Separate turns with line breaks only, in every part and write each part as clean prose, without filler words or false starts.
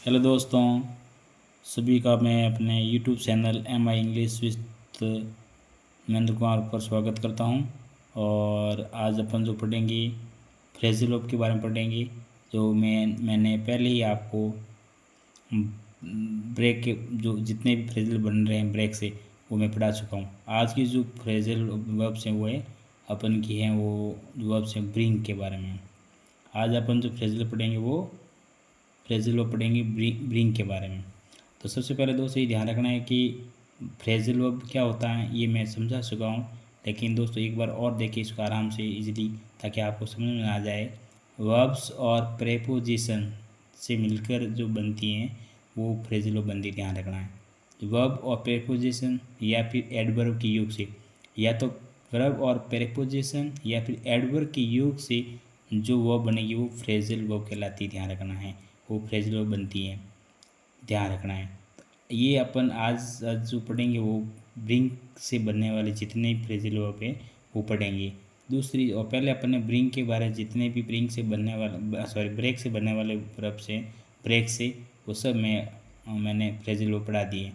Hello दोस्तों, सभी का मैं अपने YouTube channel MI English with Mahendra Kumar पर स्वागत करता हूं। और आज अपन जो पढ़ेंगे फ्रेजल वर्ब के बारे में पढ़ेंगे। जो मैंने पहले ही आपको ब्रेक के जो जितने भी फ्रेजल बन रहे हैं ब्रेक से वो मैं पढ़ा चुका हूँ। आज की जो फ्रेजल वर्ब्स हैं वो है अपन की हैं वो वर्ब्स हैं ब्रिंग के बारे में। आज अपन जो फ्रेजल पढ़ेंगे वो फ्रेजल वर्ब पढ़ेंगे ब्रिंग के बारे में। तो सबसे पहले दोस्तों ये ध्यान रखना है कि फ्रेजल वर्ब क्या होता है ये मैं समझा चुका हूँ, लेकिन दोस्तों एक बार और देखिए इसको आराम से इजीली, ताकि आपको समझ में आ जाए। वर्ब्स और प्रेपोजिशन से मिलकर जो बनती हैं वो फ्रेजल वर्ब बनती है, ध्यान रखना है। वर्ब और प्रेपोजिशन या फिर एडवर्ब के योग से, या तो वर्ब और प्रेपोजिशन या फिर एडवर्ब के योग से जो वर्ब बनेगी वो फ्रेजल वर्ब कहलाती है, ध्यान रखना है। वो फ्रेजल वर्ब बनती है, ध्यान रखना है। ये अपन आज जो पढ़ेंगे वो ब्रिंग से बनने वाले जितने भी फ्रेजल वर्ब है वो पढ़ेंगे। दूसरी और पहले अपन ने ब्रिंग के बारे में जितने भी ब्रिंग से बनने वाले ब्रेक से बनने वाले वर्ब से ब्रेक से वो सब मैंने फ्रेजल वर्ब पढ़ा दिए,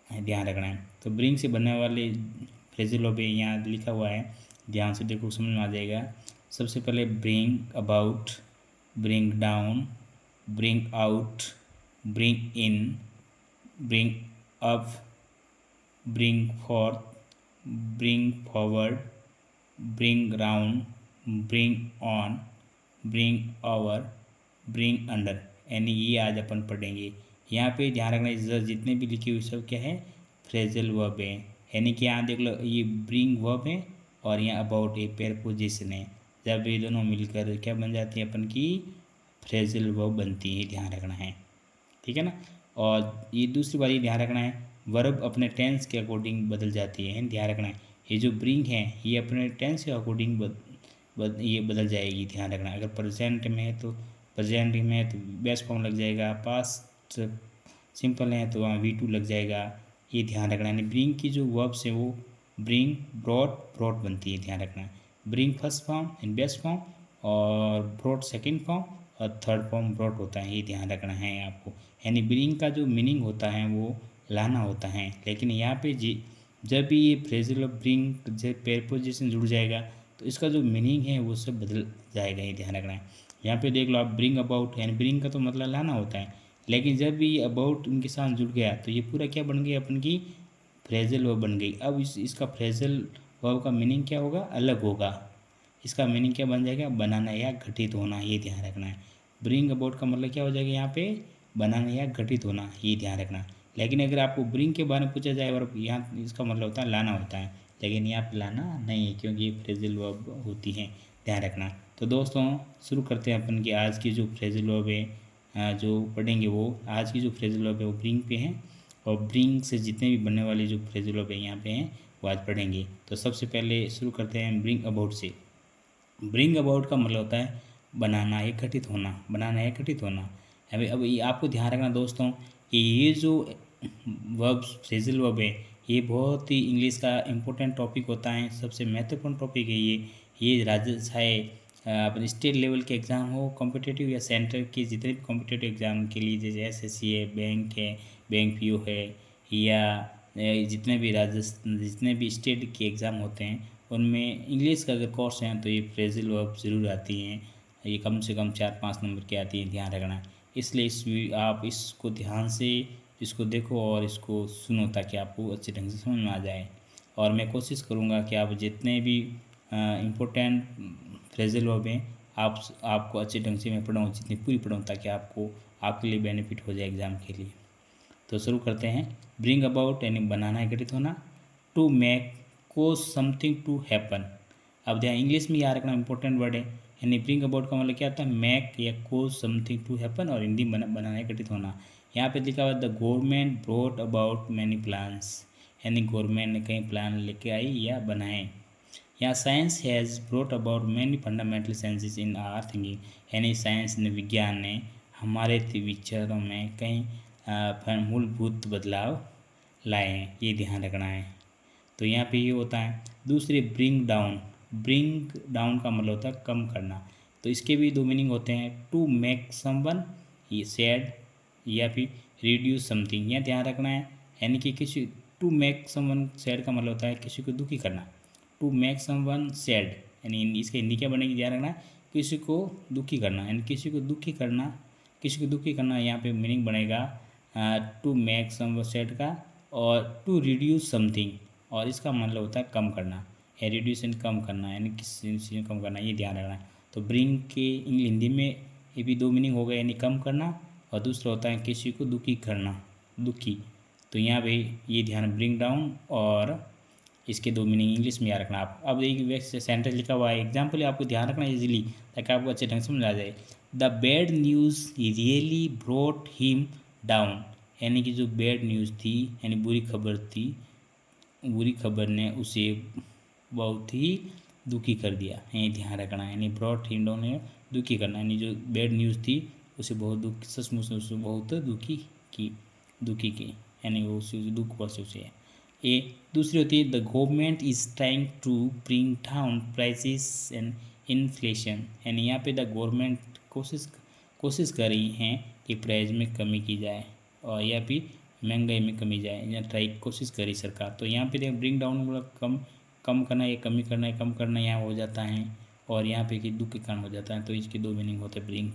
ध्यान रखना है। तो ब्रिंग से बनने वाले फ्रेजल वर्ब यहाँ लिखा हुआ है, ध्यान से देखो समझ में आ जाएगा। सबसे पहले bring about, bring down, bring out, bring in, bring up, bring forth, bring forward, bring round, bring on, bring over, bring under, यानी ये आज अपन पढ़ेंगे। यहाँ पे ध्यान रखना इस जितने भी लिखे हुए सब क्या है फ्रेजल वर्ब है। यानी कि यहाँ देख लो ये ब्रिंग वर्ब है और यहाँ अबाउट ए प्रेपोजिशन है। जब ये दोनों मिलकर क्या बन जाती है अपन की फ्रेजल वर्ब बनती है, ध्यान रखना है, ठीक है ना। और ये दूसरी बात ये ध्यान रखना है वर्ब अपने टेंस के अकॉर्डिंग बदल जाती है, ध्यान रखना है। ये जो ब्रिंग है ये अपने टेंस के अकॉर्डिंग ये बदल जाएगी, ध्यान रखना। अगर प्रेजेंट में है तो प्रेजेंट में है तो बेस्ट फॉर्म लग जाएगा, पास्ट सिंपल है तो वहाँ V2 लग जाएगा, ये ध्यान रखना है। ब्रिंग की जो वर्ब्स है वो ब्रिंग ब्रॉड ब्रॉड बनती है, ध्यान रखना है। Bring first form and best form और ब्रॉड सेकेंड फॉर्म और थर्ड फॉर्म ब्रॉड होता है, ये ध्यान रखना है आपको। यानी ब्रिंग का जो मीनिंग होता है वो लाना होता है, लेकिन यहाँ पे जब भी ये फ्रेजल ऑफ ब्रिंग जब प्रेपोजिशन जुड़ जाएगा तो इसका जो मीनिंग है वो सब बदल जाएगा, ये ध्यान रखना है। यहाँ पे देख लो आप ब्रिंग अबाउट, यानी ब्रिंग का तो मतलब लाना होता है, लेकिन जब भी ये अबाउट उनके साथ जुड़ गया तो ये पूरा क्या बन गया अपन की फ्रेजल वर्ब बन गई। अब इसका फ्रेजल वर्ब का मीनिंग क्या होगा, अलग होगा। इसका मीनिंग क्या बन जाएगा, बनाना या घटित होना, ये ध्यान रखना है। ब्रिंग अबाउट का मतलब क्या हो जाएगा यहाँ पे, बनाना या घटित होना, ये ध्यान रखना। लेकिन अगर आपको ब्रिंग के बारे में पूछा जाए और यहाँ इसका मतलब होता है लाना होता है, लेकिन यहाँ पे लाना नहीं है क्योंकि ये फ्रेजल वर्ब होती है, ध्यान रखना। तो दोस्तों शुरू करते हैं अपन की आज की जो फ्रेजल वर्ब है जो पढ़ेंगे वो आज की जो फ्रेजल वर्ब है वो ब्रिंग पे है। और ब्रिंग से जितने भी बनने वाले जो फ्रेजल वर्ब है यहाँ पे हैं वो आज पढ़ेंगे। तो सबसे पहले शुरू करते हैं ब्रिंग अबाउट से। ब्रिंग अबाउट का मतलब होता है बनाना या घटित होना, बनाना या घटित होना। अब ये आपको ध्यान रखना दोस्तों कि ये जो वर्ब फ्रेजल वर्ब है ये बहुत ही इंग्लिश का इम्पोर्टेंट टॉपिक होता है, सबसे महत्वपूर्ण टॉपिक है ये राज्य चाहे अपने स्टेट लेवल के एग्ज़ाम हो कॉम्पिटिटिव या सेंटर के जितने भी कॉम्पिटिटिव एग्ज़ाम के लिए जैसे SSC है, बैंक PO है, या जितने भी जितने भी स्टेट के एग्ज़ाम होते हैं उनमें इंग्लिश का अगर कोर्स हैं तो ये फ्रेजल वर्ब ज़रूर आती हैं। ये कम से कम 4-5 नंबर की आती है, ध्यान रखना। इसलिए आप इसको ध्यान से इसको देखो और इसको सुनो ताकि आपको अच्छे ढंग से समझ में आ जाए। और मैं कोशिश करूँगा कि आप जितने भी इम्पोर्टेंट फ्रेजल वर्ब हैं आपको अच्छे ढंग से मैं पढ़ाऊँ, जितनी पूरी पढ़ाऊँ ताकि आपको आपके लिए बेनिफिट हो जाए एग्ज़ाम के लिए। तो शुरू करते हैं। ब्रिंग अबाउट यानी बनाना है, घटित होना। To make, cause something to happen. अब ध्यान इंग्लिश में याद रखना इंपॉर्टेंट वर्ड है। यानी ब्रिंग अबाउट का मतलब क्या होता है, मेक या कोज समथिंग टू हैपन, और हिंदी बनाना है, घटित होना। यहाँ पे लिखा हुआ the government brought about many plans, यानी गवर्नमेंट ने कई प्लान लेके आई या बनाए। यहाँ science has brought about many fundamental senses in our thinking, यानी साइंस ने विज्ञान ने हमारे विचारों में कई मूलभूत बदलाव लाए हैं, ये ध्यान रखना है। तो यहाँ पे ये होता है। दूसरे ब्रिंग डाउन, ब्रिंग डाउन का मतलब होता है कम करना। तो इसके भी दो मीनिंग होते हैं। टू मेक समवन ये सैड, या फिर रिड्यूस समथिंग, यहाँ ध्यान रखना है। यानी कि किसी टू मेक समवन सैड का मतलब होता है किसी को दुखी करना। टू मेक समवन सैड यानी इसका हिंदी क्या बनेगी, ध्यान रखना, किसी को दुखी करना, यानी किसी को दुखी करना, किसी को दुखी करना यहाँ पे मीनिंग बनेगा टू मेक समवन सैड का। और टू रिड्यूस समथिंग, और इसका मतलब होता है कम करना, या रिड्यूस कम करना, यानी किसी चीज़ कम करना, ये ध्यान रखना है। तो ब्रिंग के हिंदी में ये भी दो मीनिंग हो गए, यानी कम करना, और दूसरा होता है किसी को दुखी करना, दुखी। तो यहाँ पे ये ध्यान, ब्रिंग डाउन और इसके दो मीनिंग इंग्लिश में याद रखना आप। अब एक वैसे सेंटेंस लिखा हुआ है, एग्जाम्पल आपको ध्यान रखना इजीली, ताकि आपको अच्छे ढंग से समझ आ जाए। The bad news really brought him down, यानी कि जो बैड न्यूज़ थी, यानी बुरी खबर थी, बुरी खबर ने उसे बहुत ही दुखी कर दिया, ये ध्यान रखना है। यानी ब्रॉट हिम डाउन है दुखी करना, यानी जो बैड न्यूज़ थी उसे बहुत दुख, सचमुच उसे बहुत दुखी की, यानी वो उसे दुख पहुँचे उसे। ये दूसरी होती है, the government is trying to bring down prices and inflation, यानी यहाँ पे द गवर्नमेंट कोशिश कर रही हैं कि प्राइस में कमी की जाए और या फिर महंगाई में कमी जाए, या ट्राई कोशिश करी सरकार। तो यहाँ पे देख ब्रिंग डाउन मतलब कम करना या कमी करना है, कम करना यहाँ हो जाता है, और यहाँ पे कि दुख के कारण हो जाता है। तो इसके दो मीनिंग होते हैं ब्रिंग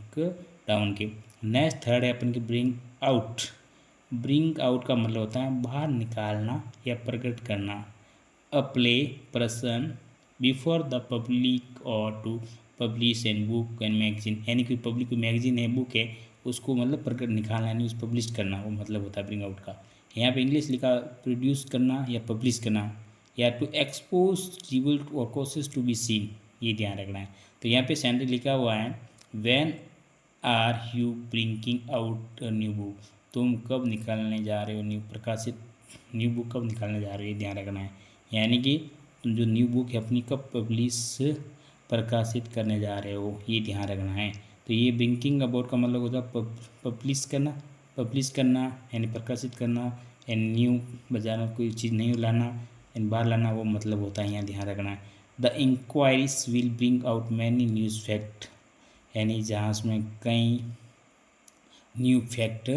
डाउन के। नेक्स्ट थर्ड है अपन की ब्रिंग आउट। ब्रिंग आउट का मतलब होता है बाहर निकालना या प्रकट करना। A play person before the public और to publish an book and magazine, यानी कि पब्लिक मैगजीन है, बुक है, उसको मतलब प्रकट निकालना, यानी उस पब्लिश करना, वो मतलब होता है ब्रिंग आउट का। यहाँ पे इंग्लिश लिखा प्रोड्यूस करना या पब्लिश करना, या टू एक्सपोज रिवल्ट और कोशिश टू बी सीन, ये ध्यान रखना है। तो यहाँ पे सेंटेंस लिखा हुआ है, when are you bringing out a new book, तुम कब निकालने जा रहे हो न्यू प्रकाशित न्यू बुक कब निकालने जा रहे हो, ये ध्यान रखना है। यानी कि तुम जो न्यू बुक है अपनी कब प्रकाशित करने जा रहे हो, ये ध्यान रखना है। तो ये ब्रिंकिंग अबाउट का मतलब होता है पब्लिश करना यानी प्रकाशित करना, एंड न्यू बाजार कोई चीज़ नहीं लाना, एंड बाहर लाना, वो मतलब होता है, यहाँ ध्यान रखना है। The inquiries will bring out many news fact, यानी जहाँ उसमें कई न्यू फैक्ट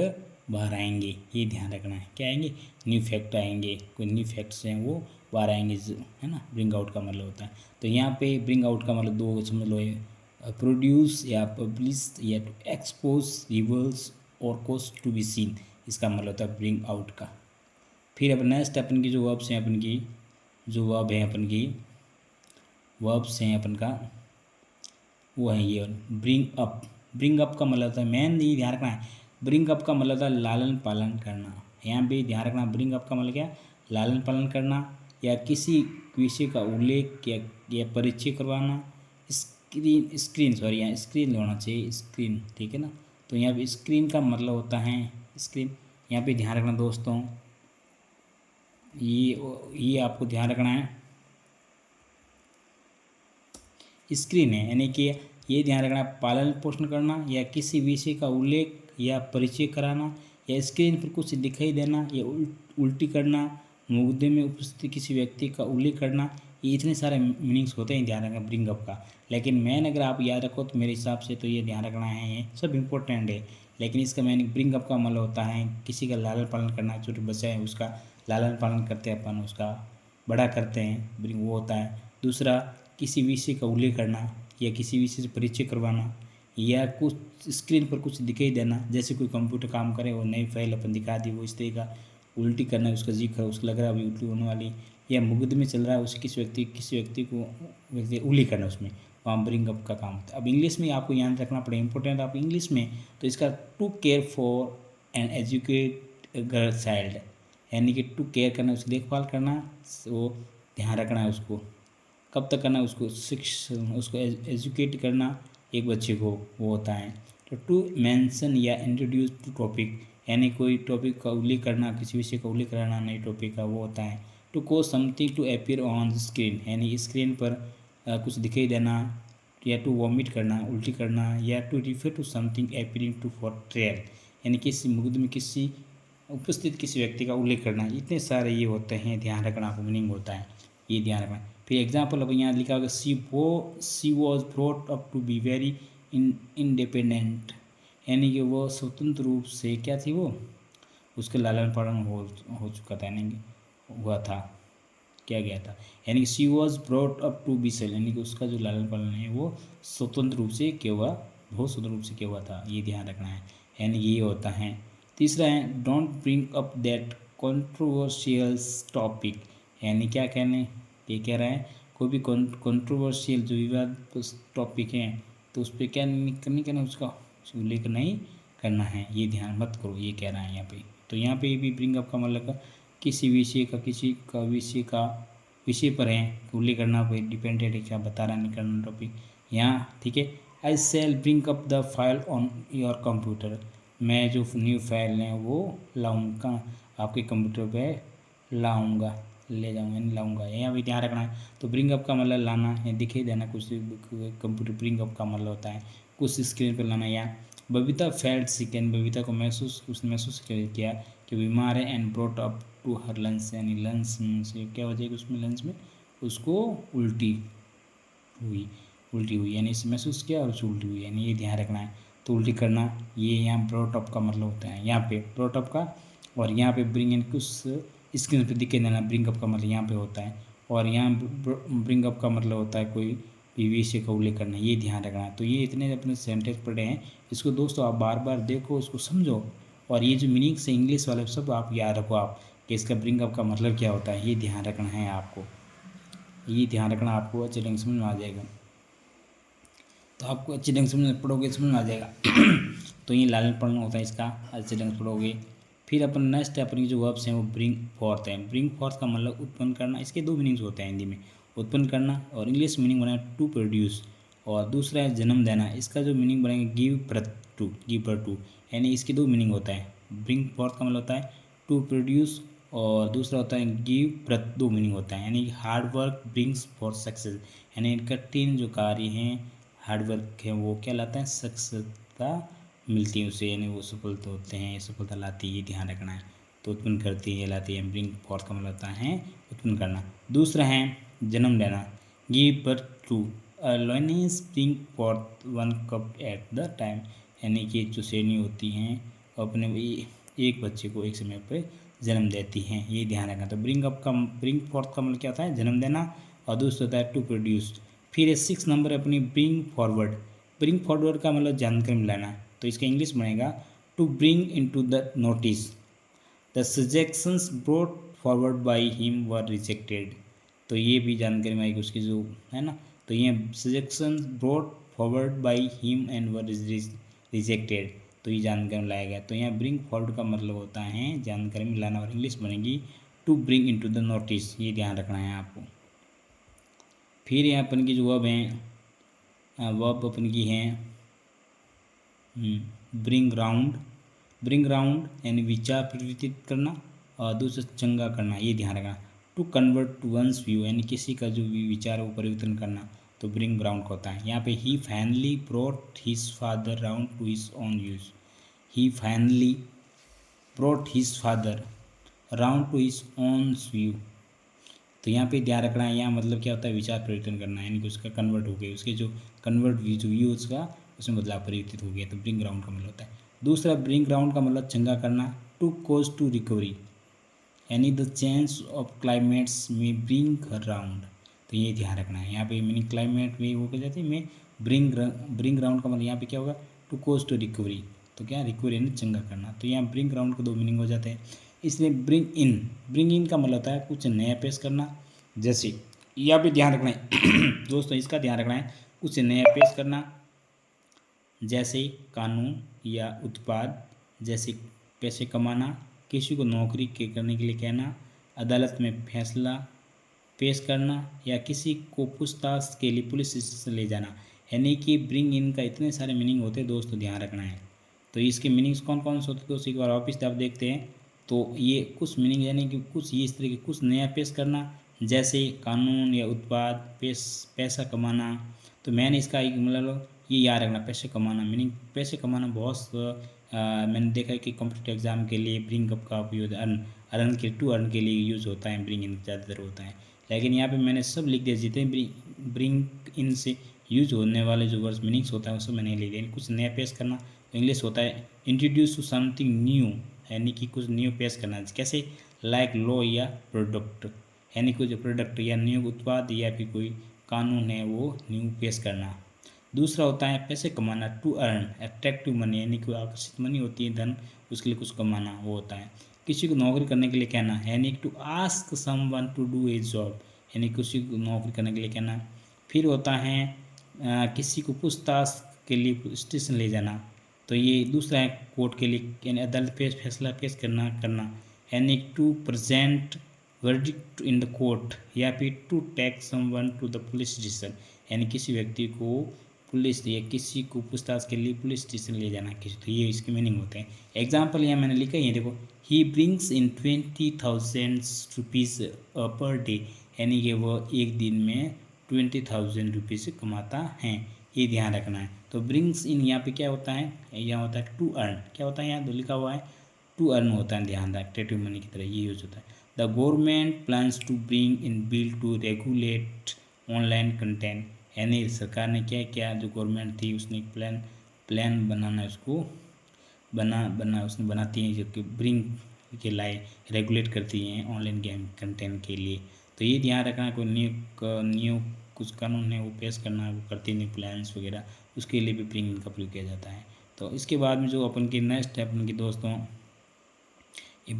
बाहर आएंगे, ये ध्यान रखना है। क्या आएंगे, न्यू फैक्ट आएंगे, कोई न्यू फैक्ट्स हैं वो बाहर आएंगे, है ना, ब्रिंग आउट का मतलब होता है। तो यहाँ पे ब्रिंग आउट का मतलब दो समझ लो, प्रोड्यूस या पब्लिश या टू एक्सपोज रिवल्स और कोस टू बी सीन, इसका मतलब होता है ब्रिंग आउट का। फिर अब नेक्स्ट अपन की जो वर्ब्स हैं, अपन की जो वर्ब है अपन की वर्ब्स हैं अपन का, वो है ये ब्रिंग अप। ब्रिंग अप का मतलब होता है, मेन ये ध्यान रखना है, ब्रिंग अप का मतलब होता है लालन पालन करना। यहाँ पे ध्यान रखना, ब्रिंग अप का मतलब क्या, लालन पालन करना, या किसी विषय का उल्लेख या परिचय करवाना। यहाँ स्क्रीन होना चाहिए, स्क्रीन, ठीक है ना। तो यहाँ पे स्क्रीन का मतलब होता है स्क्रीन। यहाँ पे ध्यान रखना दोस्तों, ये आपको ध्यान रखना है, स्क्रीन है, यानी कि ये ध्यान रखना, पालन पोषण करना या किसी विषय का उल्लेख या परिचय कराना, या स्क्रीन पर कुछ दिखाई देना, या उल्टी करना, मुद्दे में उपस्थित किसी व्यक्ति का उल्लेख करना। ये इतने सारे मीनिंग्स होते हैं ध्यान रखना ब्रिंग अप का। लेकिन मैन अगर आप याद रखो तो मेरे हिसाब से तो ये ध्यान रखना है, ये सब इम्पोर्टेंट है। लेकिन इसका मैंने ब्रिंग अप का मतलब होता है किसी का लालन पालन करना, छोटे बच्चा है उसका लालन पालन करते हैं अपन, उसका बड़ा करते हैं, ब्रिंग वो होता है। दूसरा, किसी विषय का उल्लेख करना या किसी विषय से परिचय करवाना, या कुछ स्क्रीन पर कुछ दिखाई देना, जैसे कोई कंप्यूटर काम करे और नई फाइल अपन दिखा दी, वो इस तरह का उल्टी करना है, उसका जिक्र उसको लग रहा है अभी उल्टी होने वाली, या मुकदमे चल रहा है उस किसी व्यक्ति को उल्ली करना, उसमें वहाँ ब्रिंग अप का काम होता है। अब इंग्लिश में आपको याद रखना पड़ेगा, इंपॉर्टेंट आप इंग्लिश में, तो इसका to care for an educate girl child, यानी कि टू केयर करना, उसकी देखभाल करना, वो ध्यान रखना है उसको कब तक करना है, उसको एजुकेट करना एक बच्चे को, वो होता है। तो टू मेंशन या इंट्रोड्यूस टू टॉपिक, यानी कोई टॉपिक का उल्लेख करना, किसी विषय का उल्लेख करना नई टॉपिक का, वो होता है। To cause something to appear on the screen, यानी स्क्रीन पर कुछ दिखाई देना, या टू वॉमिट करना, उल्टी करना, या to refer to something appearing to for trial, यानी किसी मुकदमे में किसी उपस्थित किसी व्यक्ति का उल्लेख करना। इतने सारे ये होते हैं, ध्यान रखना, मीनिंग होता है, ये ध्यान रखना। फिर एग्जाम्पल अब यहाँ लिखा होगा, she was brought up to be very independent, यानी कि वो स्वतंत्र रूप से क्या थी, वो उसका लालन पालन हो चुका था, यानी कि हुआ था, किया गया था। यानी कि she was brought up to be sell, यानी कि उसका जो लालन पालन है वो स्वतंत्र रूप से किया हुआ, बहुत स्वतंत्र रूप से किया हुआ था, ये ध्यान रखना है। यानी ये होता है। तीसरा है don't bring up that controversial topic, यानी क्या कहने, ये कह रहा है कोई भी कंट्रोवर्शियल जो विवाद टॉपिक है तो उस पर क्या नहीं करना, उसका उल्लेख नहीं करना है, ये ध्यान मत करो, ये कह रहा है यहाँ पे। तो यहाँ पे भी ब्रिंग अप का मतलब किसी विषय पर है, उल्लेख करना कोई डिपेंडेंट है, क्या बता रहा नहीं करना टॉपिक यहाँ, ठीक है। I shall bring up the file on your computer, मैं जो न्यू फाइल है वो लाऊंगा आपके कंप्यूटर पे, लाऊंगा, ले जाऊंगा नहीं लाऊंगा, यहाँ भी ध्यान रखना है। तो ब्रिंग अप का मतलब लाना है, दिखाई देना कुछ कंप्यूटर, ब्रिंग अप का मतलब होता है कुछ स्क्रीन पर लाना। या बबीता फेल्ट सिक, बबीता को उसने महसूस किया कि बीमार है, and brought up to her lunch, यानी लंच से क्या हो जाएगा, उसमें लंच में उसको उल्टी हुई, यानी इसे महसूस किया और उसको उल्टी हुई, यानी ये ध्यान रखना है। तो उल्टी करना ये यहाँ ब्रॉट अप का मतलब होता है, यहाँ पे ब्रॉट अप का, और यहाँ पे ब्रिंग इन कुछ स्क्रीन पे दिखे देना, ब्रिंग अप का मतलब यहाँ पे होता है, और यहाँ ब्रिंग अप का मतलब होता है कोई भी विषय का उल्लेख करना, ये ध्यान रखना है। तो ये इतने अपने सेंटेंस पढ़े हैं, इसको दोस्तों आप बार बार देखो, उसको समझो, और ये जो मीनिंग से इंग्लिश वाले सब आप याद रखो, आप कि इसका ब्रिंग अप का मतलब क्या होता है, ये ध्यान रखना है आपको, ये ध्यान रखना, आपको अच्छे ढंग से समझ में आ जाएगा। तो आपको अच्छे ढंग से समझ पढ़ोगे, समझ में आ जाएगा। तो ये लालन पालन होता है इसका, अच्छे ढंग से पढ़ोगे। फिर अपन नेक्स्ट अपनी जो वर्ब्स हैं वो ब्रिंग फॉर्थ है। ब्रिंग फॉर्थ का मतलब उत्पन्न करना, इसके दो मीनिंग्स होते हैं हिंदी में, उत्पन्न करना, और इंग्लिश मीनिंग बना टू प्रोड्यूस, और दूसरा है जन्म देना, इसका जो मीनिंग बनेगा गिव बर्थ टू, यानी इसके दो मीनिंग होता है। ब्रिंग फॉर्थ का मतलब होता है टू प्रोड्यूस, और दूसरा होता है गिव बर्थ, दो मीनिंग होता है, यानी hard work brings for success, यानी कठिन जो कार्य हैं, हार्डवर्क है, वो क्या लाता है, सफलता मिलती है उसे, यानी वो सफलता होते हैं, सफलता लाती है, ये ध्यान रखना है। तो उत्पन्न करती है, लाती है, ब्रिंग फॉर्थ का मतलब होता है उत्पन्न करना। दूसरा है जन्म लेना, give birth to, lioness bring forth one cub at the time, यानी कि जो श्रेणी होती हैं अपने एक बच्चे को एक समय पर जन्म देती हैं, ये ध्यान रखना। तो ब्रिंग फॉर्थ का मतलब क्या होता है, जन्म देना, और दूसरा होता है टू प्रोड्यूस। फिर 6 नंबर अपनी ब्रिंग फॉरवर्ड का मतलब जानकारी मिलाना, तो इसका इंग्लिश बनेगा to bring into the notice the suggestions brought forward by him were rejected, तो ये भी जानकारी में आएगी उसकी जो है ना। तो ये suggestions brought forward by him and were rejected, तो ये जानकारी में लाया गया। तो यहाँ ब्रिंग फॉरवर्ड का मतलब होता है जानकारी में लाना, और इंग्लिश बनेगी to bring into the notice, ये ध्यान रखना है आपको। फिर यहाँ अपन की जो वर्ब हैं, वर्ब अपन की हैं ब्रिंग राउंड यानी विचार परिवर्तित करना, और दूसरा चंगा करना, ये ध्यान रखना। To convert to one's view, यानी किसी का जो विचार वो परिवर्तन करना, तो ब्रिंग राउंड का होता है। यहाँ पे ही finally brought his father round to his own views, he finally brought his father round to his own view, तो यहाँ पे ध्यान रखना है, यहाँ मतलब क्या होता है, विचार परिवर्तन करना, यानी कि उसका कन्वर्ट हो गया, उसके जो कन्वर्ट व्यू उसका उसमें बदलाव परिवर्तित हो गया, तो ब्रिंग राउंड का मतलब होता है। दूसरा ब्रिंग राउंड का मतलब चंगा करना, टू कोज टू रिकवरी, यानी द चेंज ऑफ क्लाइमेट्स में ब्रिंग हर राउंड, तो ये ध्यान रखना है। यहाँ पे मीनिंग क्लाइमेट में वो क्या जाती है, में ब्रिंग राउंड का मतलब यहाँ पे क्या होगा, टू कोज टू रिकवरी, तो क्या रिकवरी यानी चंगा करना, तो यहाँ ब्रिंग राउंड को दो मीनिंग हो जाते हैं। इसलिए ब्रिंग इन का मतलब होता है कुछ नया पेश करना, जैसे यह भी ध्यान रखना है दोस्तों, इसका ध्यान रखना है, कुछ नया पेश करना, जैसे कानून या उत्पाद, जैसे पैसे कमाना, किसी को नौकरी के करने के लिए कहना, अदालत में फैसला पेश करना, या किसी को पूछताछ के लिए पुलिस स्टेशन ले जाना, यानी कि ब्रिंग इन का इतने सारे मीनिंग होते हैं दोस्तों, ध्यान रखना है। तो इसके मीनिंग्स कौन कौन से होते हैं दोस्तों, एक बार वापस आप देखते हैं। तो ये कुछ मीनिंग यानी कि कुछ ये इस तरह के कुछ नया पेश करना, जैसे कानून या उत्पाद, पैसा कमाना, तो मैंने इसका एक मतलब ये याद रखना, पैसे कमाना मीनिंग, पैसे कमाना बहुत मैंने देखा है कि कॉम्पिटिटिव एग्जाम के लिए ब्रिंग अप का उपयोग अर्न के लिए यूज़ होता है, ब्रिंग इन ज़्यादातर होता है, लेकिन यहाँ पे मैंने सब लिख दिया, जितने ब्रिंग इन से यूज होने वाले जो वर्ड्स मीनिंग्स होता है वो सब मैंने लिख दिया। कुछ नया पेश करना, तो इंग्लिश होता है इंट्रोड्यूस टू समथिंग न्यू, यानी कि कुछ न्यू पेश करना, कैसे लाइक लॉ या प्रोडक्ट, यानी कुछ प्रोडक्ट या न्यू उत्पाद या फिर कोई कानून है वो न्यू पेश करना। दूसरा होता है पैसे कमाना, टू अर्न अट्रैक्टिव मनी, यानी कि आकर्षित मनी होती है धन, उसके लिए कुछ कमाना वो होता है। किसी को नौकरी करने के लिए कहना, यानी to ask someone to do a job, यानी किसी को नौकरी करने के लिए कहना। फिर होता है किसी को पूछताछ के लिए स्टेशन ले जाना, तो ये दूसरा है कोर्ट के लिए, यानी अदालत पेश फैसला पेश करना, यानी to present verdict in the court, या फिर to take someone to the police station, यानी किसी व्यक्ति को पुलिस या किसी को पूछताछ के लिए पुलिस स्टेशन ले जाना किसी, तो ये इसके मीनिंग होते हैं। एग्जाम्पल यहाँ मैंने लिखा ही है, देखो he brings in 20,000 rupees per day, यानी कि वो एक दिन में 20,000 रुपीज़ कमाता है, ये ध्यान रखना है। तो ब्रिंग्स इन यहाँ पे क्या होता है, यहाँ होता है टू अर्न, क्या होता है यहाँ तो लिखा हुआ है टू अर्न होता है, ध्यान रख एक्टिव मनी की तरह ये यूज होता है। The government plans to bring in bill to regulate online content, यानी सरकार ने क्या किया, जो गवर्नमेंट थी उसने एक प्लान बनाना, उसको उसने बनाती है, जो कि ब्रिंग के लाए रेगुलेट करती हैं ऑनलाइन गेम कंटेंट के लिए। तो ये ध्यान रखना, कोई न्यू कुछ कानून है वो पेश करना वो करती नहीं, प्लान्स वगैरह, उसके लिए भी ब्रिंग का प्रयोग किया जाता है। तो इसके बाद में जो अपन की नेक्स्ट है अपन की दोस्तों, ये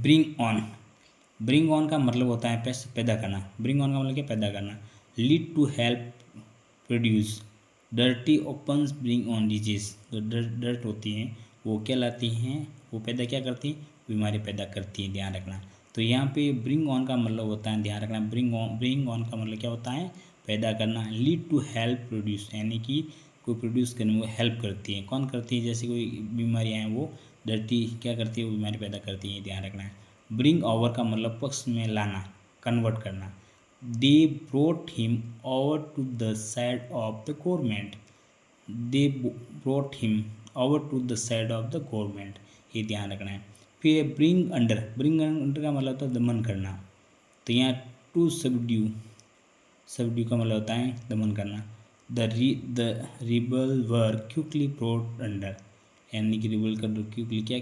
ब्रिंग ऑन का मतलब होता है पैदा करना। ब्रिंग ऑन का मतलब क्या, पैदा करना। Lead to help produce, dirty opens bring on disease, तो डर्ट होती हैं वो क्या लाती हैं, वो पैदा क्या करती हैं, बीमारी पैदा करती हैं, ध्यान रखना। तो यहाँ पे ब्रिंग ऑन का मतलब होता है, ध्यान रखना, ब्रिंग ऑन का मतलब क्या होता है, पैदा करना। लीड टू हेल्प प्रोड्यूस, यानी कि कोई प्रोड्यूस करने में वो हेल्प करती है, कौन करती है, जैसे कोई बीमारियाँ हैं वो डर्टी क्या करती है, वो बीमारी पैदा करती है, ध्यान रखना है। ब्रिंग ओवर का मतलब पक्ष में लाना, कन्वर्ट करना। They brought him over to the side of the government, they brought him over to the side of the government, ये ध्यान रखना है। फिर ब्रिंग अंडर का मतलब होता है दमन करना, तो यहाँ टू सबड्यू का मतलब होता है दमन करना। The rebel were quickly brought under, यानी कि रिबल का क्विकली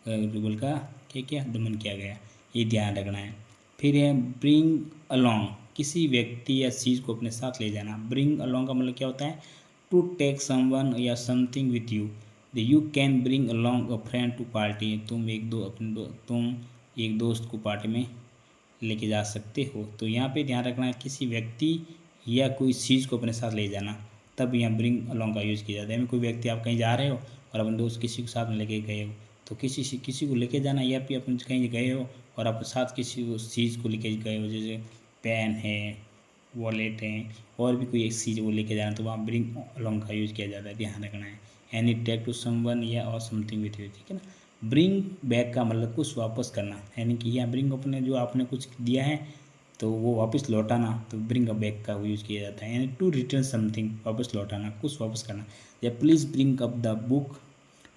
रिबल का क्या दमन किया गया, ये ध्यान रखना है। फिर है ब्रिंग अलोंग, किसी व्यक्ति या चीज़ को अपने साथ ले जाना। ब्रिंग अलोंग का मतलब क्या होता है, टू टेक समवन या something with you. You can bring along a friend to party, तुम एक दोस्त को पार्टी में लेके जा सकते हो। तो यहाँ पे ध्यान रखना है किसी व्यक्ति या कोई चीज़ को अपने साथ ले जाना, तब यहाँ ब्रिंग अलोंग का यूज़ किया जाता है। कोई व्यक्ति आप कहीं जा रहे हो और अपने दोस्त किसी को साथ में लेके गए हो, तो किसी को लेके जाना, या फिर अपन कहीं गए हो और आप साथ किसी चीज़ को लेके गए हो, जैसे पेन है, वॉलेट है, और भी कोई एक चीज़ वो लेके जाना, तो वहाँ ब्रिंग अलोंग का यूज़ किया जाता है, ध्यान रखना है। एनी टेक टू समवन या और समथिंग विथ यू, ठीक है ना। ब्रिंग बैक का मतलब कुछ वापस करना, यानी कि यहाँ ब्रिंग अपने जो आपने कुछ दिया है तो वो वापस लौटाना, तो ब्रिंग अ बैक का यूज़ किया जाता है, यानी टू रिटर्न समथिंग, वापस लौटाना, कुछ वापस करना। या please bring up the book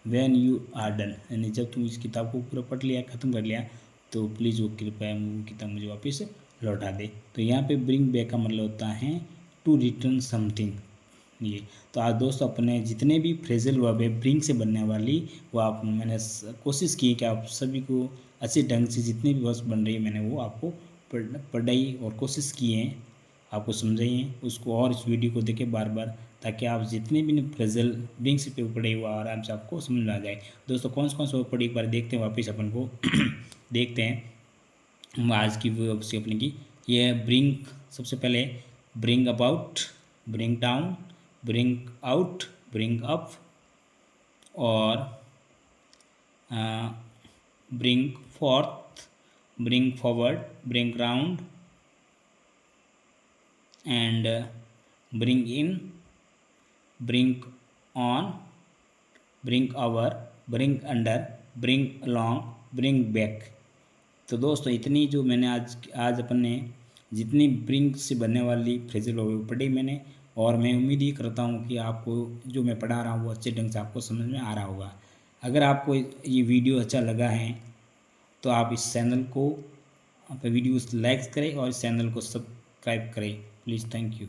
when you are done, यानी जब तुम इस किताब को पूरा पढ़ लिया, ख़त्म कर लिया, तो प्लीज़ वो कृपया वो किताब मुझे वापस लौटा दे। तो यहाँ पे ब्रिंग बैक का मतलब होता है टू रिटर्न समथिंग, ये। तो आज दोस्तों अपने जितने भी फ्रेजल वर्ब है ब्रिंग से बनने वाली, वो आप मैंने कोशिश की कि आप सभी को अच्छे ढंग से जितने भी वर्ड्स बन रही है मैंने वो आपको पढ़ाई और कोशिश की है, आपको समझाइए उसको, और इस वीडियो को देखें बार बार, ताकि आप जितने भी फ्रेजल ब्रिंग से पे पढ़े हुआ आराम से आपको समझ में आ जाए। दोस्तों कौन से वर्ड पढ़े एक बार देखते हैं वापस अपन को देखते हैं आज की वर्ब से अपने की। ये है ब्रिंग, सबसे पहले bring about, bring down, bring out, bring up, और bring forth, bring forward, bring round, and bring in, bring on, bring over, bring under, bring along, bring back. तो दोस्तों इतनी जो मैंने आज अपन ने जितनी ब्रिंग से बनने वाली फ्रेजल वर्ब पढ़ी मैंने, और मैं उम्मीद ही करता हूँ कि आपको जो मैं पढ़ा रहा हूँ वो अच्छे ढंग से आपको समझ में आ रहा होगा। अगर आपको ये वीडियो अच्छा लगा है तो आप इस चैनल को वीडियो लाइक करें और इस चैनल को सब्सक्राइब करें प्लीज़। Thank you.